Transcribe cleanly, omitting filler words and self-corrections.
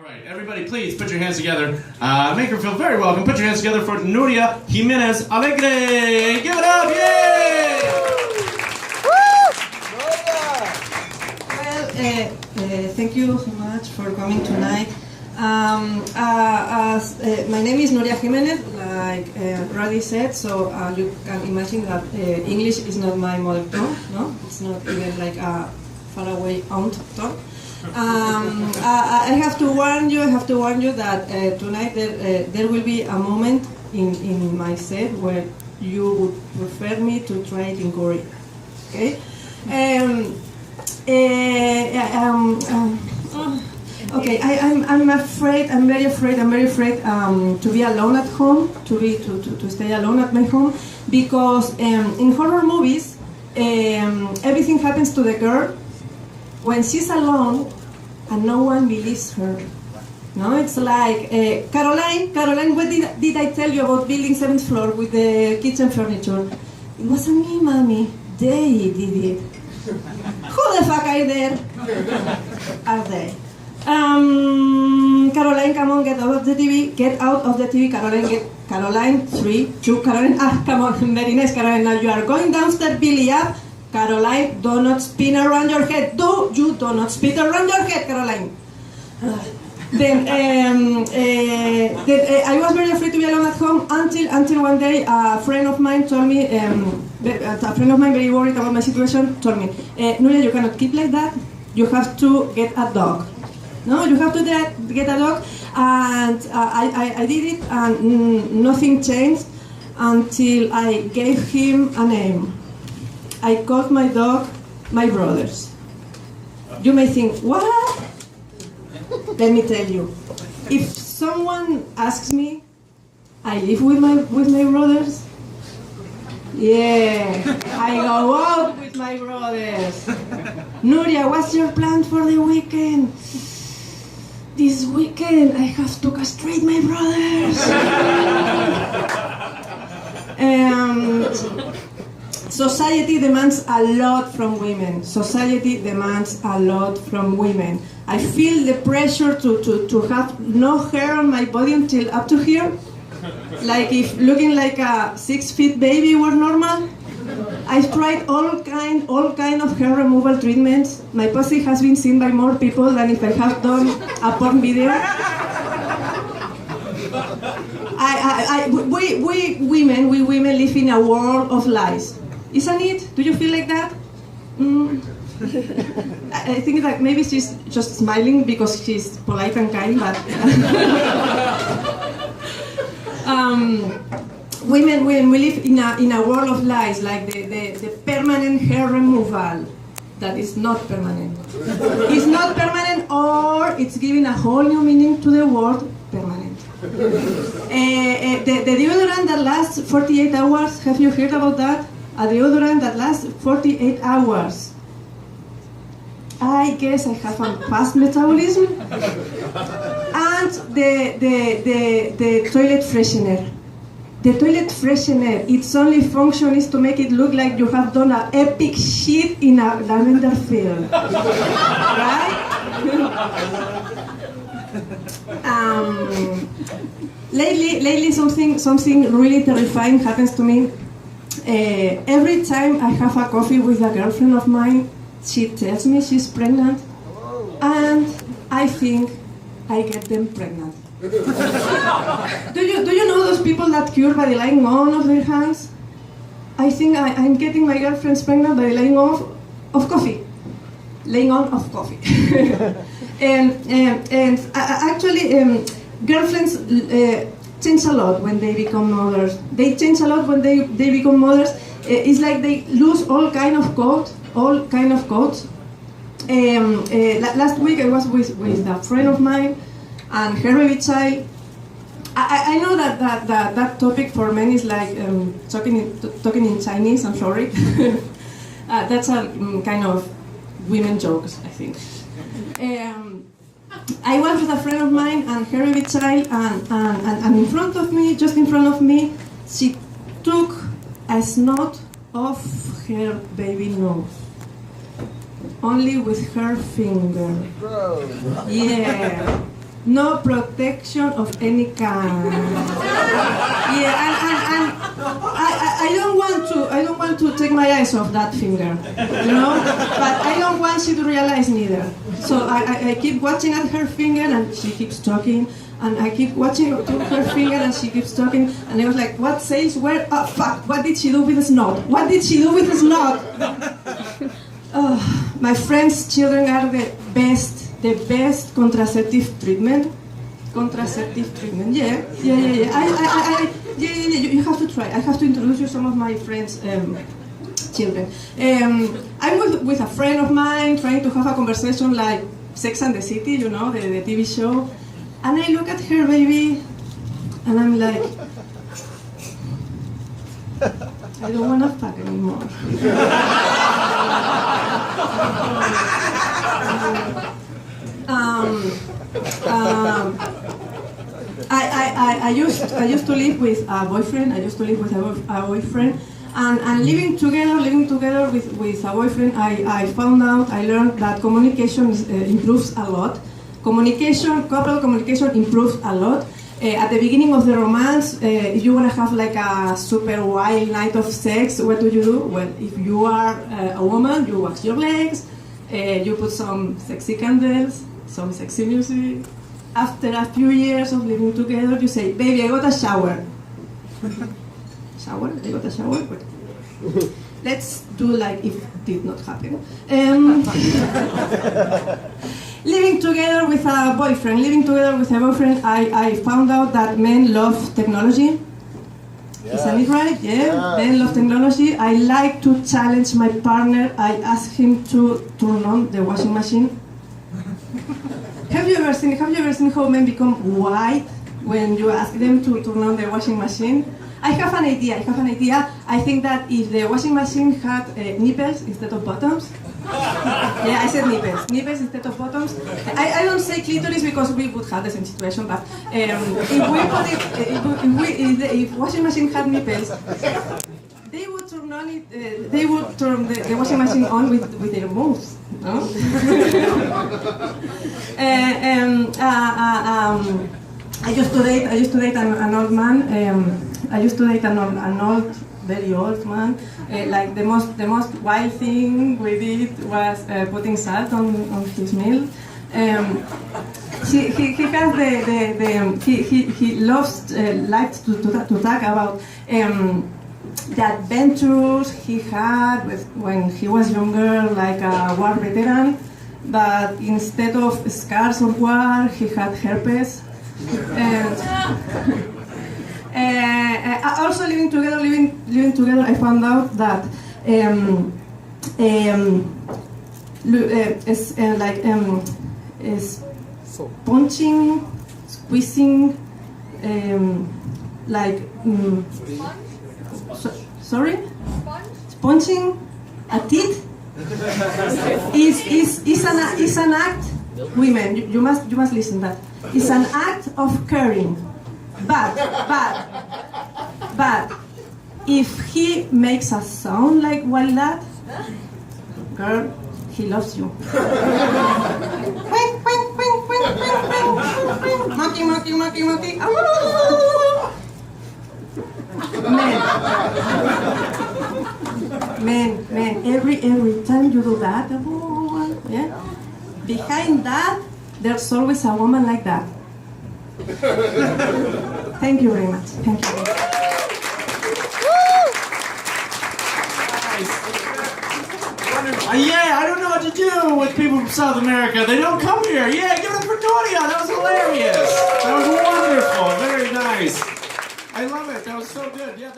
right, everybody, please put your hands together. Make her feel very welcome. Put your hands together for Nuria Jimenez Alegre. Give it up, yay! Well, thank you so much for coming tonight. My name is Nuria Jimenez, like Radi said, so you can imagine that English is not my mother tongue, no? It's not even like a faraway aunt tongue. I have to warn you that tonight there will be a moment in my set where you would prefer me to try it in Korea, okay? Okay, I'm very afraid to be alone at home, to stay alone at my home, because in horror movies, everything happens to the girl when she's alone and no one believes her. No, it's like, Caroline, what did I tell you about building 7th floor with the kitchen furniture? It wasn't me, mommy. They did it. Who the fuck are there? Are they? Caroline, come on, get out of the TV. Get out of the TV, Caroline. Caroline, 3, 2, Caroline. Come on, very nice, Caroline. Now you are going downstairs, Billy up. Caroline, do not spin around your head. Do not spin around your head, Caroline. Then I was very afraid to be alone at home until one day a friend of mine told me, very worried about my situation, told me, Nuria, you cannot keep like that. You have to get a dog. No, you have to get a dog. And I did it, and nothing changed until I gave him a name. I called my dog my brothers. You may think, what? Let me tell you. If someone asks me, I live with my brothers. Yeah, I go out with my brothers. Nuria, what's your plan for the weekend? This weekend I have to castrate my brothers. Society demands a lot from women. I feel the pressure to have no hair on my body until up to here. Like if looking like a 6-foot baby were normal. I've tried all kind of hair removal treatments. My pussy has been seen by more people than if I have done a porn video. We women live in a world of lies. Isn't it? Do you feel like that? I think that maybe she's just smiling because she's polite and kind, but women, we live in a world of lies, like the permanent hair removal that is not permanent. It's not permanent, or it's giving a whole new meaning to the word permanent. The deodorant that lasts 48 hours, have you heard about that? A deodorant that lasts 48 hours. I guess I have a fast metabolism. And the toilet freshener. The toilet freshener, its only function is to make it look like you have done an epic shit in a lavender field. Right? Lately something really terrifying happens to me. Every time I have a coffee with a girlfriend of mine, she tells me she's pregnant, and I think I get them pregnant. Do you know those people that cure by laying on of their hands? I think I'm getting my girlfriends pregnant by laying on of coffee. Laying on of coffee. and actually, girlfriends change a lot when they become mothers. They change a lot when they become mothers. It's like they lose all kind of codes. Last week I was with a friend of mine and her baby child. I know that topic for men is like talking in Chinese. I'm sorry. That's a kind of women jokes, I think. I was with a friend of mine and her baby child, and in front of me, just in front of me, she took a snot off her baby nose. Only with her finger. Yeah. no protection of any kind. Yeah, and I don't want to take my eyes off that finger, you know. But I don't want she to realize neither. So I keep watching at her finger, and she keeps talking. And I keep watching to her finger, and she keeps talking. And I was like, "What says where? Oh fuck! What did she do with the snot? What did she do with the snot?" My friends' children are the best contraceptive treatment. Contraceptive treatment, yeah. You have to try. I have to introduce you some of my friends' children. I'm with a friend of mine trying to have a conversation like Sex and the City, you know, the TV show. And I look at her baby, and I'm like, I don't want to fuck anymore. I used to live with a boyfriend. And living together with a boyfriend, I found out, I learned that communication improves a lot. Couple communication improves a lot. At the beginning of the romance, if you want to have like a super wild night of sex, what do? Well, if you are a woman, you wax your legs, you put some sexy candles, some sexy music. After a few years of living together, you say, "Baby, I got a shower." Shower? I got a shower? Let's do like if it did not happen. Living together with a boyfriend, I found out that men love technology. Yeah. Isn't it right? Yeah. Men love technology. I like to challenge my partner. I ask him to turn on the washing machine. Have you ever seen how men become white when you ask them to turn on the washing machine? I have an idea. I think that if the washing machine had nipples instead of bottoms. Yeah, I said nipples instead of bottoms. I don't say clitoris because we would have the same situation, but if washing machine had nipples, they would turn on it. They would turn the washing machine on with their mouths. No? I used to date an old man. An old, very old man. Like the most wild thing we did was putting salt on his meal. He likes to talk about the adventures he had when he was younger, like a war veteran. But instead of scars of war, he had herpes. Also living together, I found out that is punching, squeezing, punching a teeth is an act. Women, you must listen that. It's an act of caring. But if he makes a sound like that, girl, he loves you. Monkey. Men, every time you do that, yeah, behind that, there's always a woman like that. Thank you very much. Thank you. Yeah, I don't know what to do with people from South America. They don't come here. Yeah, give it up for Nuria. That was hilarious. That was wonderful. Very nice. I love it. That was so good. Yeah.